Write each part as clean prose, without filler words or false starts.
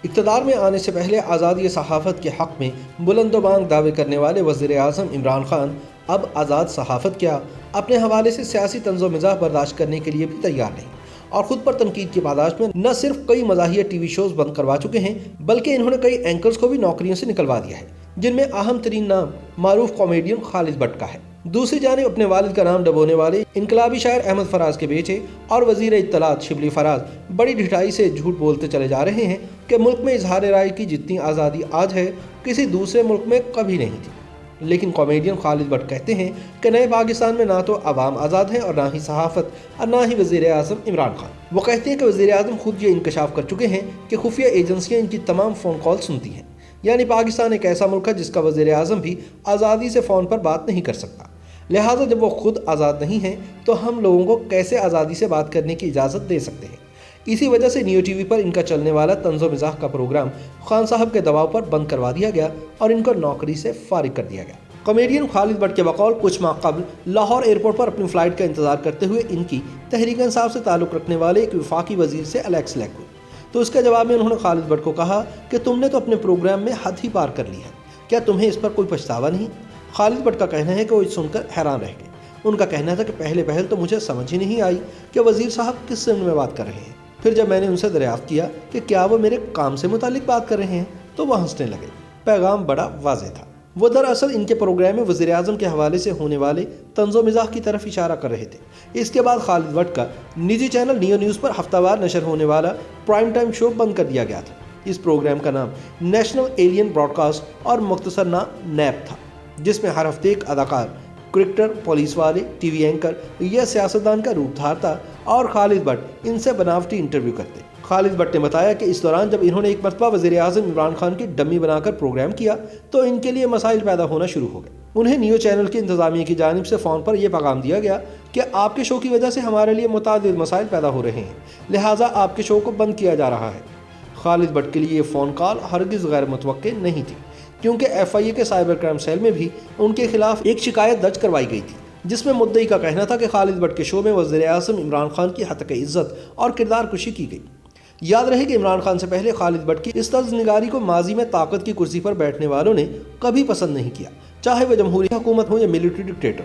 اقتدار میں آنے سے پہلے آزادی صحافت کے حق میں بلند و بانگ دعوے کرنے والے وزیر اعظم عمران خان اب آزاد صحافت کیا اپنے حوالے سے سیاسی طنز و مزاح برداشت کرنے کے لیے بھی تیار نہیں، اور خود پر تنقید کی پاداش میں نہ صرف کئی مزاحیہ ٹی وی شوز بند کروا چکے ہیں بلکہ انہوں نے کئی اینکرز کو بھی نوکریوں سے نکلوا دیا ہے، جن میں اہم ترین نام معروف کامیڈین خالد بٹ کا ہے۔ دوسری جانب اپنے والد کا نام ڈبونے والے انقلابی شاعر احمد فراز کے بیٹے اور وزیر اطلاعات شبلی فراز بڑی ڈھٹائی سے جھوٹ بولتے چلے جا رہے ہیں کہ ملک میں اظہار رائے کی جتنی آزادی آج ہے کسی دوسرے ملک میں کبھی نہیں تھی، لیکن کامیڈین خالد بٹ کہتے ہیں کہ نئے پاکستان میں نہ تو عوام آزاد ہیں اور نہ ہی صحافت اور نہ ہی وزیر اعظم عمران خان۔ وہ کہتے ہیں کہ وزیر اعظم خود یہ انکشاف کر چکے ہیں کہ خفیہ ایجنسیاں ان کی تمام فون کال سنتی ہیں، یعنی پاکستان ایک ایسا ملک ہے جس کا وزیر اعظم بھی آزادی سے فون پر بات نہیں کر سکتا، لہٰذا جب وہ خود آزاد نہیں ہیں تو ہم لوگوں کو کیسے آزادی سے بات کرنے کی اجازت دے سکتے ہیں۔ اسی وجہ سے نیو ٹی وی پر ان کا چلنے والا طنز و مزاح کا پروگرام خان صاحب کے دباؤ پر بند کروا دیا گیا اور ان کو نوکری سے فارغ کر دیا گیا۔ کامیڈین خالد بٹ کے بقول کچھ ماہ قبل لاہور ایئرپورٹ پر اپنی فلائٹ کا انتظار کرتے ہوئے ان کی تحریک انصاف سے تعلق رکھنے والے ایک وفاقی وزیر سے الیکس لیک ہوئی، تو اس کے جواب میں انہوں نے خالد بٹ کو کہا کہ تم نے تو اپنے پروگرام میں حد ہی پار کر لی ہے، کیا تمہیں اس پر کوئی پچھتاوا نہیں؟ خالد بٹ کا کہنا ہے کہ وہ سن کر حیران رہ گئے۔ ان کا کہنا تھا کہ پہل تو مجھے سمجھ ہی نہیں آئی کہ وزیر صاحب کس سمت میں بات کر رہے ہیں، پھر جب میں نے ان سے دریافت کیا کہ کیا وہ میرے کام سے متعلق بات کر رہے ہیں تو وہ ہنسنے لگے۔ پیغام بڑا واضح تھا، وہ دراصل ان کے پروگرام میں وزیر اعظم کے حوالے سے ہونے والے طنز و مزاح کی طرف اشارہ کر رہے تھے۔ اس کے بعد خالد بٹ کا نجی چینل نیو نیوز پر ہفتہ وار نشر ہونے والا پرائم ٹائم شو بند کر دیا گیا تھا۔ اس پروگرام کا نام نیشنل ایلین براڈ کاسٹ اور مختصر نام نیپ تھا، جس میں ہر ہفتے ایک اداکار، کرکٹر، پولیس والے، ٹی وی اینکر یا سیاستدان کا روپ دھارتا اور خالد بٹ ان سے بناوٹی انٹرویو کرتے۔ خالد بٹ نے بتایا کہ اس دوران جب انہوں نے ایک مرتبہ وزیر اعظم عمران خان کی ڈمی بنا کر پروگرام کیا تو ان کے لیے مسائل پیدا ہونا شروع ہو گئے۔ انہیں نیو چینل کی انتظامیہ کی جانب سے فون پر یہ پیغام دیا گیا کہ آپ کے شو کی وجہ سے ہمارے لیے متعدد مسائل پیدا ہو رہے ہیں، لہٰذا آپ کے شو کو بند کیا جا رہا ہے۔ خالد بٹ کے لیے یہ فون کال ہرگز غیر متوقع نہیں تھی، کیونکہ ایف آئی اے کے سائبر کرائم سیل میں بھی ان کے خلاف ایک شکایت درج کروائی گئی تھی، جس میں مدعی کا کہنا تھا کہ خالد بٹ کے شو میں وزیر اعظم عمران خان کی ہتک عزت اور کردار کشی کی گئی۔ یاد رہے کہ عمران خان سے پہلے خالد بٹ کی اس طرز نگاری کو ماضی میں طاقت کی کرسی پر بیٹھنے والوں نے کبھی پسند نہیں کیا، چاہے وہ جمہوری حکومت ہو یا ملٹری ڈکٹیٹر،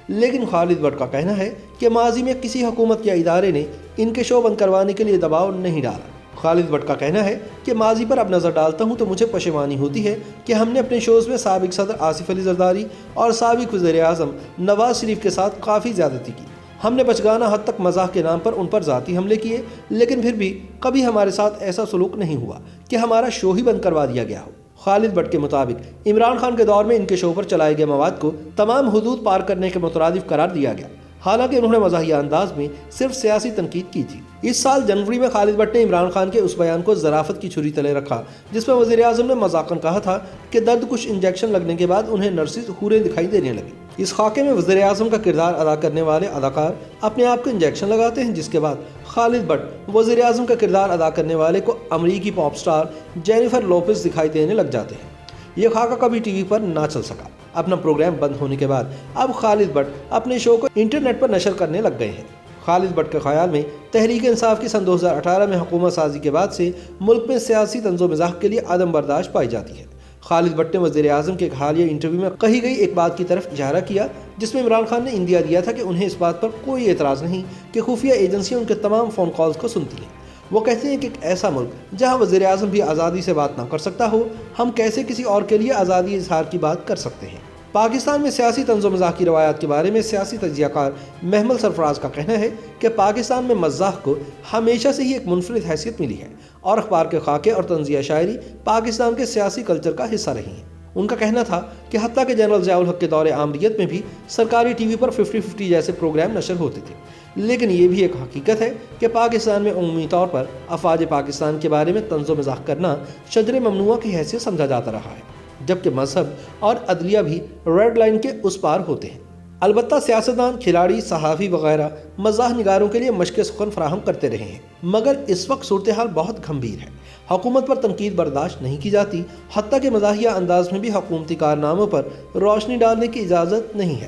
لیکن خالد بٹ کا کہنا ہے کہ ماضی میں کسی حکومت یا ادارے نے ان کے شو بند کروانے کے لیے دباؤ نہیں ڈالا۔ خالد بٹ کا کہنا ہے کہ ماضی پر اب نظر ڈالتا ہوں تو مجھے پشیمانی ہوتی ہے کہ ہم نے اپنے شوز میں سابق صدر آصف علی زرداری اور سابق وزیر اعظم نواز شریف کے ساتھ کافی زیادتی کی۔ ہم نے بچگانہ حد تک مزاح کے نام پر ان پر ذاتی حملے کیے، لیکن پھر بھی کبھی ہمارے ساتھ ایسا سلوک نہیں ہوا کہ ہمارا شو ہی بند کروا دیا گیا ہو۔ خالد بٹ کے مطابق عمران خان کے دور میں ان کے شو پر چلائے گئے مواد کو تمام حدود پار کرنے کے مترادف قرار دیا گیا، حالانکہ انہوں نے مزاحیہ انداز میں صرف سیاسی تنقید کی تھی۔ اس سال جنوری میں خالد بٹ نے عمران خان کے اس بیان کو ظرافت کی چھری تلے رکھا جس میں وزیر اعظم نے مذاقاً کہا تھا کہ درد کش انجیکشن لگنے کے بعد انہیں نرسز حوریں دکھائی دینے لگی۔ اس خاکے میں وزیر اعظم کا کردار ادا کرنے والے اداکار اپنے آپ کو انجیکشن لگاتے ہیں، جس کے بعد خالد بٹ وزیر اعظم کا کردار ادا کرنے والے کو امریکی پاپ سٹار جینیفر لوپز دکھائی دینے لگ جاتے ہیں۔ یہ خاکہ کبھی ٹی وی پر نہ چل سکا۔ اپنا پروگرام بند ہونے کے بعد اب خالد بٹ اپنے شو کو انٹرنیٹ پر نشر کرنے لگ گئے ہیں۔ خالد بٹ کے خیال میں تحریک انصاف کی سن 2018 میں حکومت سازی کے بعد سے ملک میں سیاسی طنز و مزاح کے لیے عدم برداشت پائی جاتی ہے۔ خالد بٹ نے وزیر اعظم کے ایک حالیہ انٹرویو میں کہی گئی ایک بات کی طرف اشارہ کیا جس میں عمران خان نے اندیا دیا تھا کہ انہیں اس بات پر کوئی اعتراض نہیں کہ خفیہ ایجنسیاں ان کے تمام فون کالز کو سنتی ہیں۔ وہ کہتے ہیں کہ ایک ایسا ملک جہاں وزیر اعظم بھی آزادی سے بات نہ کر سکتا ہو، ہم کیسے کسی اور کے لیے آزادی اظہار کی بات کر سکتے ہیں۔ پاکستان میں سیاسی طنز و مزاح کی روایات کے بارے میں سیاسی تجزیہ کار محمل سرفراز کا کہنا ہے کہ پاکستان میں مزاح کو ہمیشہ سے ہی ایک منفرد حیثیت ملی ہے اور اخبار کے خاکے اور طنزیہ شاعری پاکستان کے سیاسی کلچر کا حصہ رہی ہیں۔ ان کا کہنا تھا کہ حتیٰ کہ جنرل ضیاء الحق کے دور آمریت میں بھی سرکاری ٹی وی پر 50-50 جیسے پروگرام نشر ہوتے تھے، لیکن یہ بھی ایک حقیقت ہے کہ پاکستان میں عمومی طور پر افواج پاکستان کے بارے میں طنز و مزاح کرنا شجر ممنوعہ کی حیثیت سمجھا جاتا رہا ہے، جبکہ مذہب اور عدلیہ بھی ریڈ لائن کے اس پار ہوتے ہیں۔ البتہ سیاستدان، کھلاڑی، صحافی وغیرہ مزاح نگاروں کے لیے مشق سخن فراہم کرتے رہے ہیں، مگر اس وقت صورتحال بہت گھمبیر ہے۔ حکومت پر تنقید برداشت نہیں کی جاتی، حتیٰ کہ مزاحیہ انداز میں بھی حکومتی کارناموں پر روشنی ڈالنے کی اجازت نہیں ہے۔